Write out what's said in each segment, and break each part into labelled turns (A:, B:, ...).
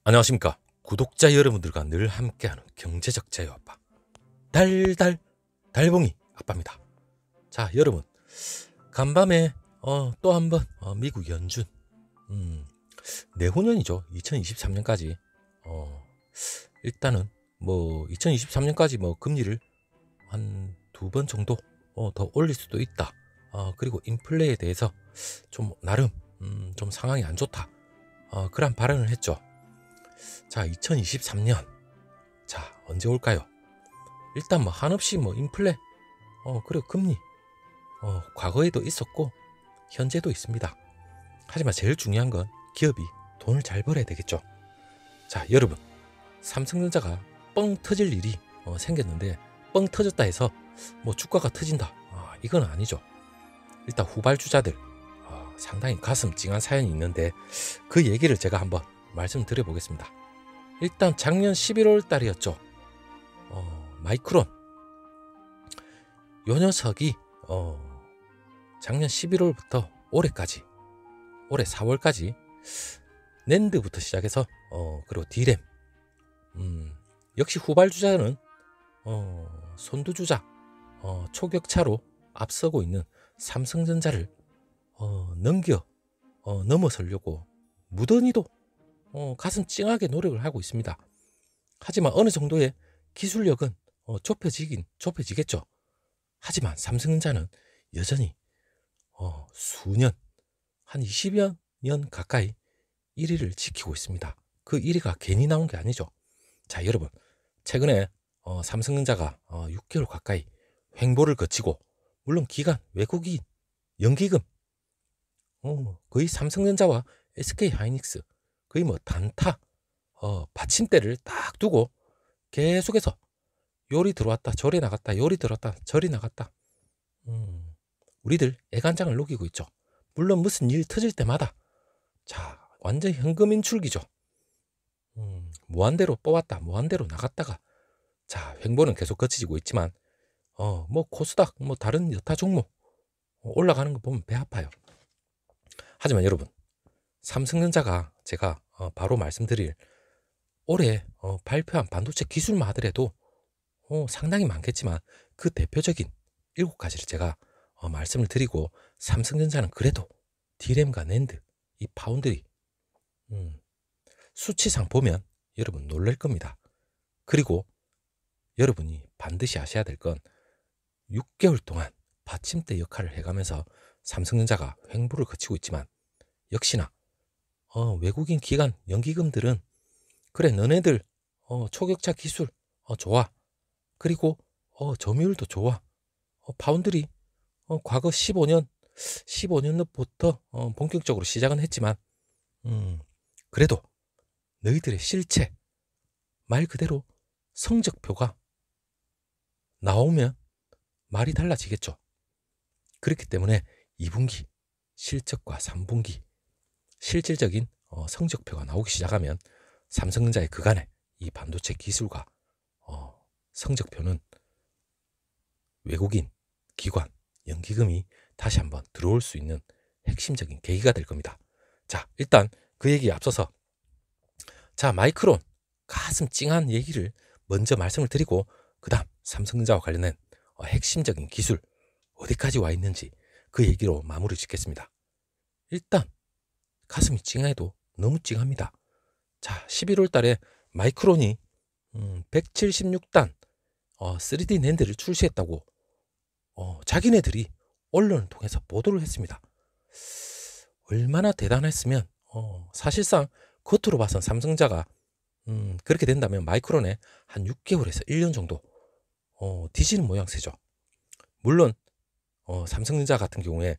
A: 안녕하십니까. 구독자 여러분들과 늘 함께하는 경제적 자유 아빠 달봉이 아빠입니다. 자, 여러분, 간밤에 또 한번 미국 연준 내후년이죠. 2023년까지 일단은 뭐 2023년까지 뭐 금리를 한 2번 정도 더 올릴 수도 있다. 그리고 인플레에 대해서 좀 나름 좀 상황이 안 좋다. 그런 발언을 했죠. 자, 2023년. 자, 언제 올까요? 일단 뭐 한없이 뭐 인플레, 그리고 금리, 과거에도 있었고 현재도 있습니다. 하지만 제일 중요한 건 기업이 돈을 잘 벌어야 되겠죠. 자, 여러분, 삼성전자가 뻥 터질 일이 생겼는데, 뻥 터졌다 해서 뭐 주가가 터진다, 이건 아니죠. 일단 후발주자들 상당히 가슴 찡한 사연이 있는데, 그 얘기를 제가 한번 말씀드려 보겠습니다. 일단 작년 11월 달이었죠. 마이크론 요 녀석이 작년 11월부터 올해까지, 올해 4월까지 낸드부터 시작해서 그리고 디램, 역시 후발주자는 선두주자, 초격차로 앞서고 있는 삼성전자를 넘어서려고 무던히도 가슴 찡하게 노력을 하고 있습니다. 하지만 어느 정도의 기술력은 좁혀지겠죠. 하지만 삼성전자는 여전히 수년, 한 20여 년 가까이 1위를 지키고 있습니다. 그 1위가 괜히 나온 게 아니죠. 자, 여러분, 최근에 삼성전자가 6개월 가까이 횡보를 거치고, 물론 기관, 외국인, 연기금, 거의 삼성전자와 SK하이닉스 거의 뭐 단타 받침대를 딱 두고 계속해서 요리 들어왔다 저리 나갔다, 요리 들어왔다 저리 나갔다, 우리들 애간장을 녹이고 있죠. 물론 무슨 일 터질 때마다 자, 완전 현금 인출기죠. 무한대로 뽑았다 무한대로 나갔다가, 자, 횡보는 계속 거치고 있지만 뭐 코스닥, 뭐 다른 여타 종목 올라가는 거 보면 배 아파요. 하지만 여러분, 삼성전자가 제가 바로 말씀드릴 올해 발표한 반도체 기술만 하더라도 상당히 많겠지만, 그 대표적인 7가지를 제가 말씀을 드리고, 삼성전자는 그래도 디램과 낸드, 이 파운드리 수치상 보면 여러분 놀랄 겁니다. 그리고 여러분이 반드시 아셔야 될 건, 6개월 동안 받침대 역할을 해가면서 삼성전자가 횡보를 거치고 있지만, 역시나 외국인 기관 연기금들은 그래, 너네들 초격차 기술 좋아, 그리고 점유율도 좋아, 파운드리 과거 15년부터 본격적으로 시작은 했지만, 그래도 너희들의 실체, 말 그대로 성적표가 나오면 말이 달라지겠죠. 그렇기 때문에 2분기 실적과 3분기 실질적인 성적표가 나오기 시작하면, 삼성전자의 그간의 이 반도체 기술과 성적표는 외국인, 기관, 연기금이 다시 한번 들어올 수 있는 핵심적인 계기가 될 겁니다. 자, 일단 그 얘기에 앞서서, 자, 마이크론 가슴 찡한 얘기를 먼저 말씀을 드리고, 그 다음 삼성전자와 관련된 핵심적인 기술 어디까지 와 있는지 그 얘기로 마무리 짓겠습니다. 일단 가슴이 찡해도 너무 찡합니다. 자, 11월 달에 마이크론이 176단 3D 낸드를 출시했다고 자기네들이 언론을 통해서 보도를 했습니다. 얼마나 대단했으면, 사실상 겉으로 봐선 삼성전자가 그렇게 된다면 마이크론에 한 6개월에서 1년 정도 뒤지는 모양새죠. 물론 삼성전자 같은 경우에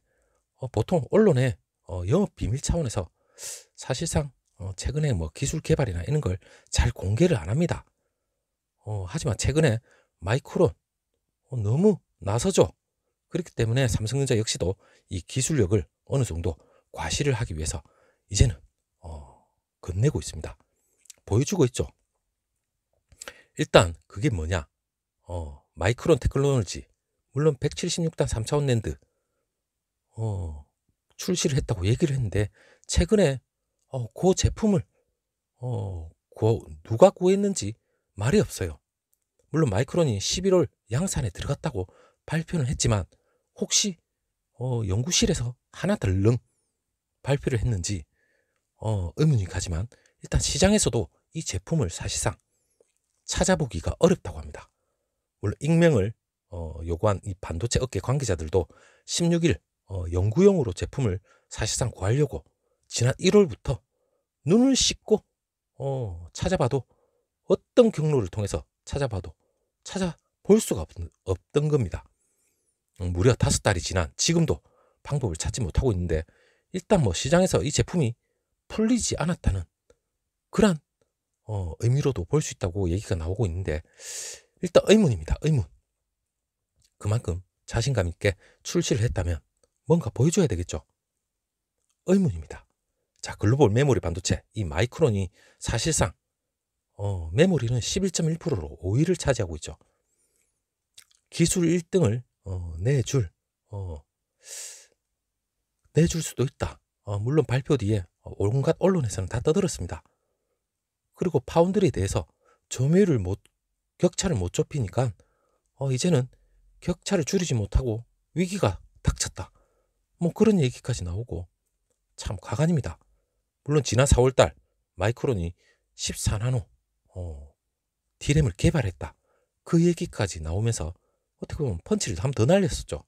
A: 보통 언론에 영업 비밀 차원에서 사실상 최근에 뭐 기술 개발이나 이런 걸 잘 공개를 안 합니다. 하지만 최근에 마이크론 너무 나서죠. 그렇기 때문에 삼성전자 역시도 이 기술력을 어느 정도 과시를 하기 위해서 이제는 건네고 있습니다. 보여주고 있죠. 일단 그게 뭐냐, 마이크론 테크놀로지, 물론 176단 3차원 낸드 출시를 했다고 얘기를 했는데, 최근에 그 제품을 누가 구했는지 말이 없어요. 물론 마이크론이 11월 양산에 들어갔다고 발표는 했지만 혹시 연구실에서 하나 덜렁 발표를 했는지 의문이 가지만 일단 시장에서도 이 제품을 사실상 찾아보기가 어렵다고 합니다. 물론 익명을 요구한 이 반도체 업계 관계자들도 16일 연구용으로 제품을 사실상 구하려고 지난 1월부터 눈을 씻고 찾아봐도 어떤 경로를 통해서 찾아볼 수가 없던 겁니다. 무려 5달이 지난 지금도 방법을 찾지 못하고 있는데 일단 뭐 시장에서 이 제품이 풀리지 않았다는 그런 의미로도 볼 수 있다고 얘기가 나오고 있는데 일단 의문입니다. 의문. 그만큼 자신감 있게 출시를 했다면 뭔가 보여줘야 되겠죠. 의문입니다. 자, 글로벌 메모리 반도체 이 마이크론이 사실상 메모리는 11.1%로 5위를 차지하고 있죠. 기술 1등을 내줄 수도 있다. 물론 발표 뒤에 온갖 언론에서는 다 떠들었습니다. 그리고 파운드리에 대해서 격차를 못 좁히니까 이제는 격차를 줄이지 못하고 위기가 닥쳤다. 뭐 그런 얘기까지 나오고 참 가관입니다. 물론 지난 4월달 마이크론이 14나노 D램을 개발했다. 그 얘기까지 나오면서 어떻게 보면 펀치를 한 번 더 날렸었죠.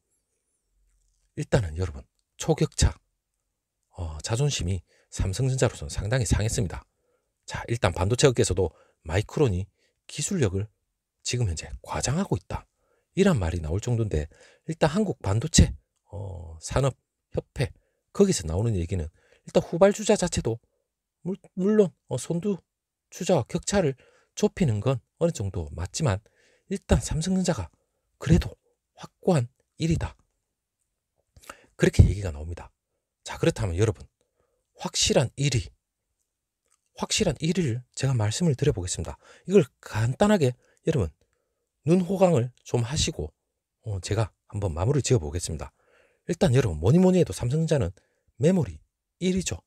A: 일단은 여러분 초격차 자존심이 삼성전자로서는 상당히 상했습니다. 자, 일단 반도체 업계에서도 마이크론이 기술력을 지금 현재 과장하고 있다. 이란 말이 나올 정도인데 일단 한국 반도체 산업협회 거기서 나오는 얘기는 일단 후발주자 자체도 물론 선두주자와 격차를 좁히는 건 어느 정도 맞지만 일단 삼성전자가 그래도 확고한 1위다. 그렇게 얘기가 나옵니다. 자, 그렇다면 여러분 확실한 1위를 제가 말씀을 드려보겠습니다. 이걸 간단하게 여러분 눈 호강을 좀 하시고 제가 한번 마무리 지어 보겠습니다. 일단 여러분 뭐니 해도 삼성전자는 메모리 1위죠.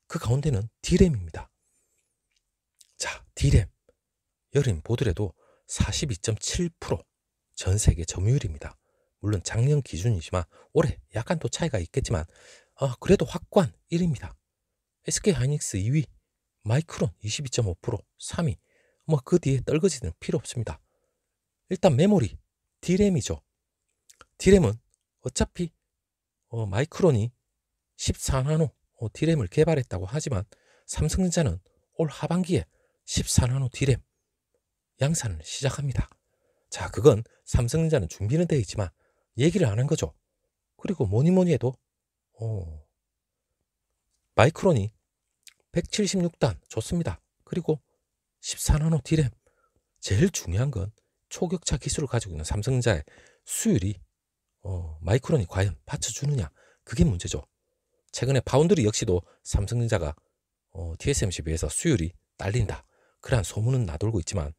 A: 그 가운데는 D램입니다. 자, D램 여러분 보더라도 42.7% 전 세계 점유율입니다. 물론 작년 기준이지만 올해 약간 또 차이가 있겠지만 그래도 확고한 1위입니다. SK하이닉스 2위, 마이크론 22.5%, 3위. 뭐 그 뒤에 떨거지는 필요 없습니다. 일단 메모리 D램이죠. D램은 어차피 마이크론이 14나노 D램을 개발했다고 하지만 삼성전자는 올 하반기에 14나노 D램 양산을 시작합니다. 자, 그건 삼성전자는 준비는 되어 있지만 얘기를 안 한 거죠. 그리고 뭐니 해도 마이크론이 176단 좋습니다. 그리고 14나노 D램 제일 중요한 건 초격차 기술을 가지고 있는 삼성전자의 수율이 마이크론이 과연 받쳐주느냐 그게 문제죠. 최근에 파운드리 역시도 삼성전자가 TSMC에 비해서 수율이 딸린다. 그러한 소문은 나돌고 있지만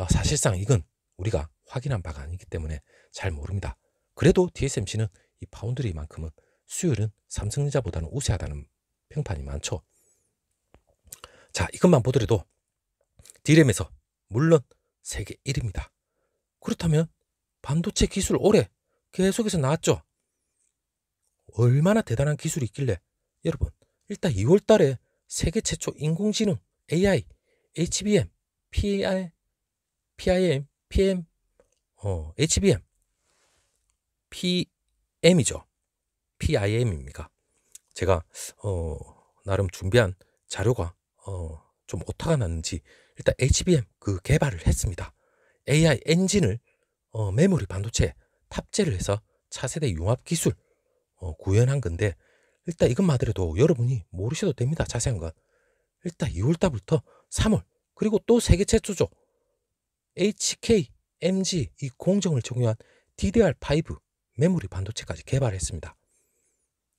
A: 사실상 이건 우리가 확인한 바가 아니기 때문에 잘 모릅니다. 그래도 TSMC는 이 파운드리만큼은 수율은 삼성전자보다는 우세하다는 평판이 많죠. 자, 이것만 보더라도 D램에서 물론 세계 1위입니다. 그렇다면 반도체 기술 올해 계속해서 나왔죠. 얼마나 대단한 기술이 있길래 여러분 일단 2월 달에 세계 최초 인공지능 AI HBM HBM PM이죠. PIM입니까? 제가 나름 준비한 자료가 좀 오타가 났는지 일단 HBM 그 개발을 했습니다. AI 엔진을 메모리 반도체에 탑재를 해서 차세대 융합 기술 구현한 건데 일단 이것만 하더라도 여러분이 모르셔도 됩니다. 자세한 건 일단 2월달부터 3월 그리고 또 세계 최초죠. HK, MG 이 공정을 적용한 DDR5 메모리 반도체까지 개발했습니다.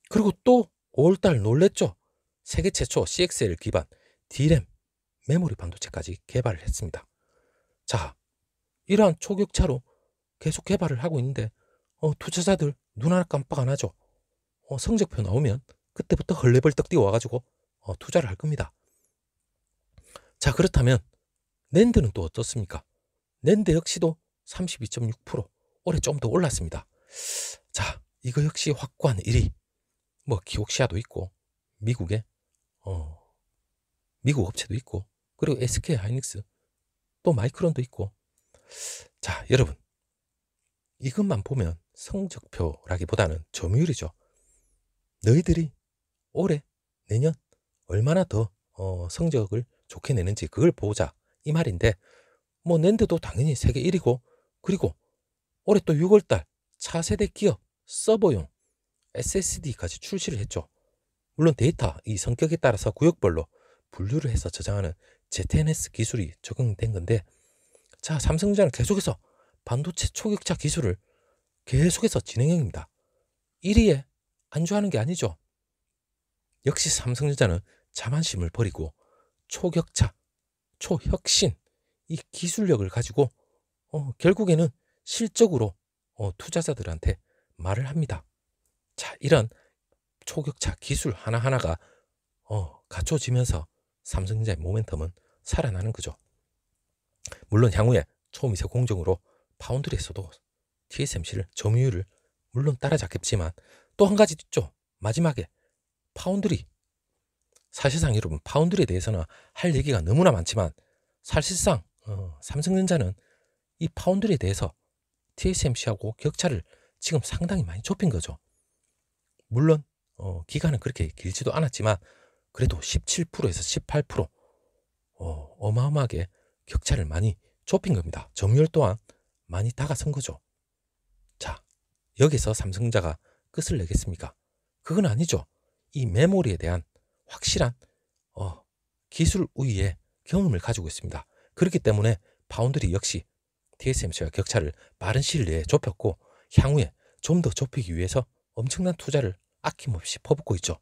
A: 그리고 또 5월달 놀랬죠. 세계 최초 CXL 기반 D램 메모리 반도체까지 개발을 했습니다. 자, 이러한 초격차로 계속 개발을 하고 있는데 투자자들 눈 하나 깜빡 안 하죠. 성적표 나오면 그때부터 헐레벌떡 뛰어와가지고 투자를 할 겁니다. 자, 그렇다면 낸드는 또 어떻습니까? 낸드 역시도 32.6%, 올해 좀 더 올랐습니다. 자, 이거 역시 확고한 1위. 뭐 키옥시아도 있고 미국의 미국 업체도 있고, 그리고 SK 하이닉스, 또 마이크론도 있고. 자, 여러분, 이것만 보면 성적표라기보다는 점유율이죠. 너희들이 올해, 내년 얼마나 더 성적을 좋게 내는지 그걸 보자, 이 말인데, 뭐 낸드도 당연히 세계 1위고, 그리고 올해 또 6월달 차세대 기업 서버용 SSD까지 출시를 했죠. 물론 데이터 이 성격에 따라서 구역별로 분류를 해서 저장하는 ZNS 기술이 적용된 건데, 자, 삼성전자는 계속해서 반도체 초격차 기술을 계속해서 진행형입니다. 1위에 안주하는 게 아니죠. 역시 삼성전자는 자만심을 버리고 초격차, 초혁신, 이 기술력을 가지고 결국에는 실적으로 투자자들한테 말을 합니다. 자, 이런 초격차 기술 하나하나가 갖춰지면서 삼성전자의 모멘텀은 살아나는 거죠. 물론 향후에 초미세 공정으로 파운드리에서도 TSMC를 점유율을 물론 따라잡겠지만, 또 한 가지 있죠. 마지막에 파운드리. 사실상 여러분, 파운드리에 대해서는 할 얘기가 너무나 많지만, 사실상 삼성전자는 이 파운드리에 대해서 TSMC하고 격차를 지금 상당히 많이 좁힌 거죠. 물론 기간은 그렇게 길지도 않았지만 그래도 17%에서 18% 어마어마하게 격차를 많이 좁힌 겁니다. 점유율 또한 많이 다가선 거죠. 자, 여기서 삼성전자가 끝을 내겠습니까? 그건 아니죠. 이 메모리에 대한 확실한 기술 우위의 경험을 가지고 있습니다. 그렇기 때문에 파운드리 역시 TSMC와 격차를 빠른 시일 내에 좁혔고, 향후에 좀 더 좁히기 위해서 엄청난 투자를 아낌없이 퍼붓고 있죠.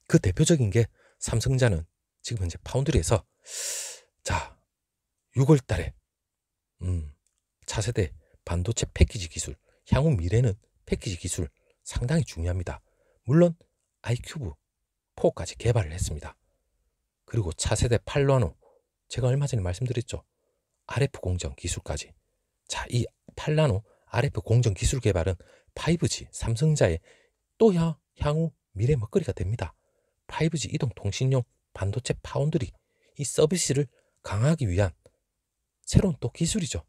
A: 그 대표적인 게 삼성전자는 지금 현재 파운드리에서, 자, 6월 달에 차세대 반도체 패키지 기술, 향후 미래는 패키지 기술 상당히 중요합니다. 물론 아이큐브 4까지 개발을 했습니다. 그리고 차세대 8나노, 제가 얼마 전에 말씀드렸죠. RF 공정 기술까지. 자, 이 8나노 RF 공정 기술 개발은 5G 삼성전자의 또 향후 미래 먹거리가 됩니다. 5G 이동통신용 반도체 파운드리, 이 서비스를 강화하기 위한 새로운 또 기술이죠.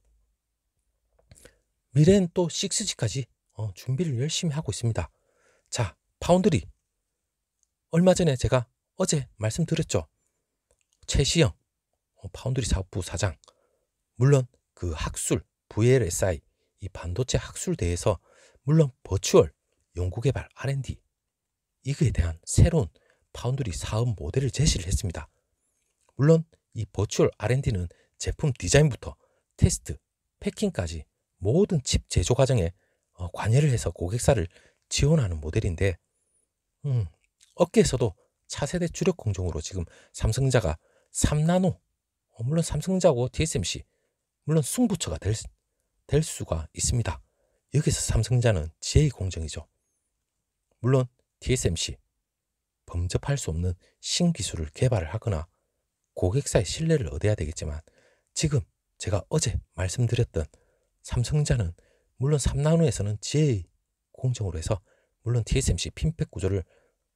A: 미래는 또 6G까지 준비를 열심히 하고 있습니다. 자, 파운드리. 얼마 전에 제가 어제 말씀드렸죠. 최시영 파운드리 사업부 사장, 물론 그 학술 VLSI 이 반도체 학술대에서 물론 버추얼 연구개발 R&D 이거에 대한 새로운 파운드리 사업 모델을 제시를 했습니다. 물론 이 버추얼 R&D는 제품 디자인부터 테스트, 패킹까지 모든 칩 제조 과정에 관여를 해서 고객사를 지원하는 모델인데, 업계에서도 차세대 주력 공정으로 지금 삼성전자가 3나노, 물론 삼성전자하고 TSMC 물론 승부처가 될 수가 있습니다. 여기서 삼성전자는 제2공정이죠. 물론 TSMC 범접할 수 없는 신기술을 개발을 하거나 고객사의 신뢰를 얻어야 되겠지만, 지금 제가 어제 말씀드렸던 삼성전자는 물론 3나노에서는 제2공정으로 해서 물론 TSMC 핀팩 구조를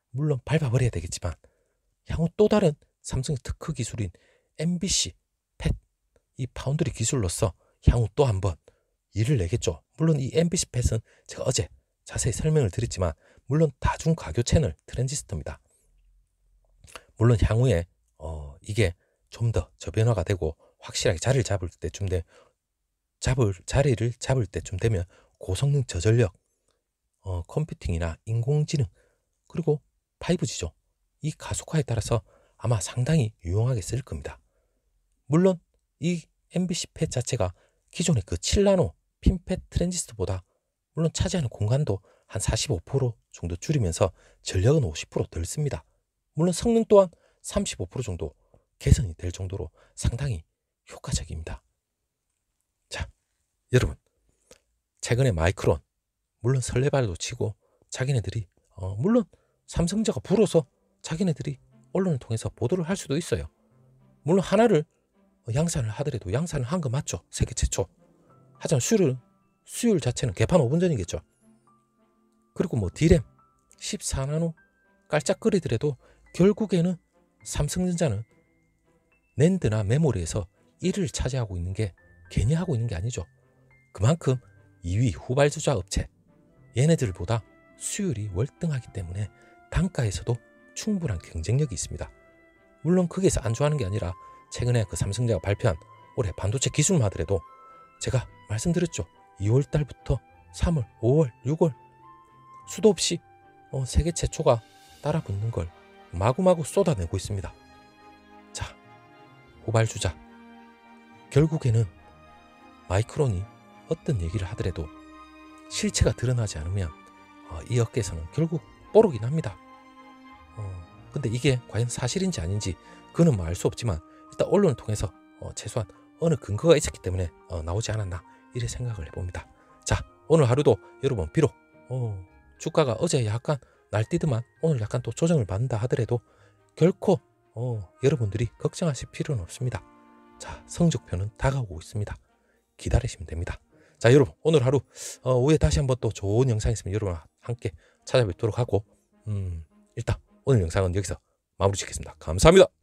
A: 물론 밟아버려야 되겠지만, 향후 또 다른 삼성의 특허 기술인 MBC 팻, 이 파운드리 기술로서 향후 또 한번 일을 내겠죠. 물론 이 MBC 팻은 제가 어제 자세히 설명을 드렸지만 물론 다중 가교 채널 트랜지스터입니다. 물론 향후에 이게 좀 더 저변화가 되고 확실하게 자리를 잡을 때쯤 되면 고성능 저전력 컴퓨팅이나 인공지능 그리고 5G죠. 이 가속화에 따라서 아마 상당히 유용하게 쓸 겁니다. 물론 이 MBC 팻 자체가 기존의 그 7나노 핀팻 트랜지스터보다 물론 차지하는 공간도 한 45% 정도 줄이면서 전력은 50%덜 씁니다. 물론 성능 또한 35% 정도 개선이 될 정도로 상당히 효과적입니다. 자, 여러분, 최근에 마이크론 물론 설레발도 치고 자기네들이 물론 삼성전자가 불어서 자기네들이 언론을 통해서 보도를 할 수도 있어요. 물론 하나를 양산을 하더라도 양산을 한 거 맞죠? 세계 최초. 하지만 수율 자체는 개판 5분 전이겠죠. 그리고 뭐 D램 14나노 깔짝거리더라도 결국에는 삼성전자는 낸드나 메모리에서 1위를 차지하고 있는 게 괜히 하고 있는 게 아니죠. 그만큼 2위 후발주자 업체 얘네들보다 수율이 월등하기 때문에 단가에서도 충분한 경쟁력이 있습니다. 물론 거기에서 안주하는 게 아니라 최근에 그 삼성전자가 발표한 올해 반도체 기술만 하더라도 제가 말씀드렸죠. 2월 달부터 3월, 5월, 6월 수도 없이 세계 최초가 따라붙는 걸 마구마구 쏟아내고 있습니다. 자, 후발주자 결국에는 마이크론이 어떤 얘기를 하더라도 실체가 드러나지 않으면 이 업계에서는 결국 뽀록이 납니다. 근데 이게 과연 사실인지 아닌지 그는 뭐 알 수 없지만 일단 언론을 통해서 최소한 어느 근거가 있었기 때문에 나오지 않았나 이래 생각을 해봅니다. 자, 오늘 하루도 여러분 비록 주가가 어제 약간 날뛰더만 오늘 약간 또 조정을 받는다 하더라도 결코 여러분들이 걱정하실 필요는 없습니다. 자, 성적표는 다가오고 있습니다. 기다리시면 됩니다. 자, 여러분 오늘 하루 후에 다시 한번 또 좋은 영상 있으면 여러분 함께 찾아뵙도록 하고 일단 오늘 영상은 여기서 마무리 짓겠습니다. 감사합니다.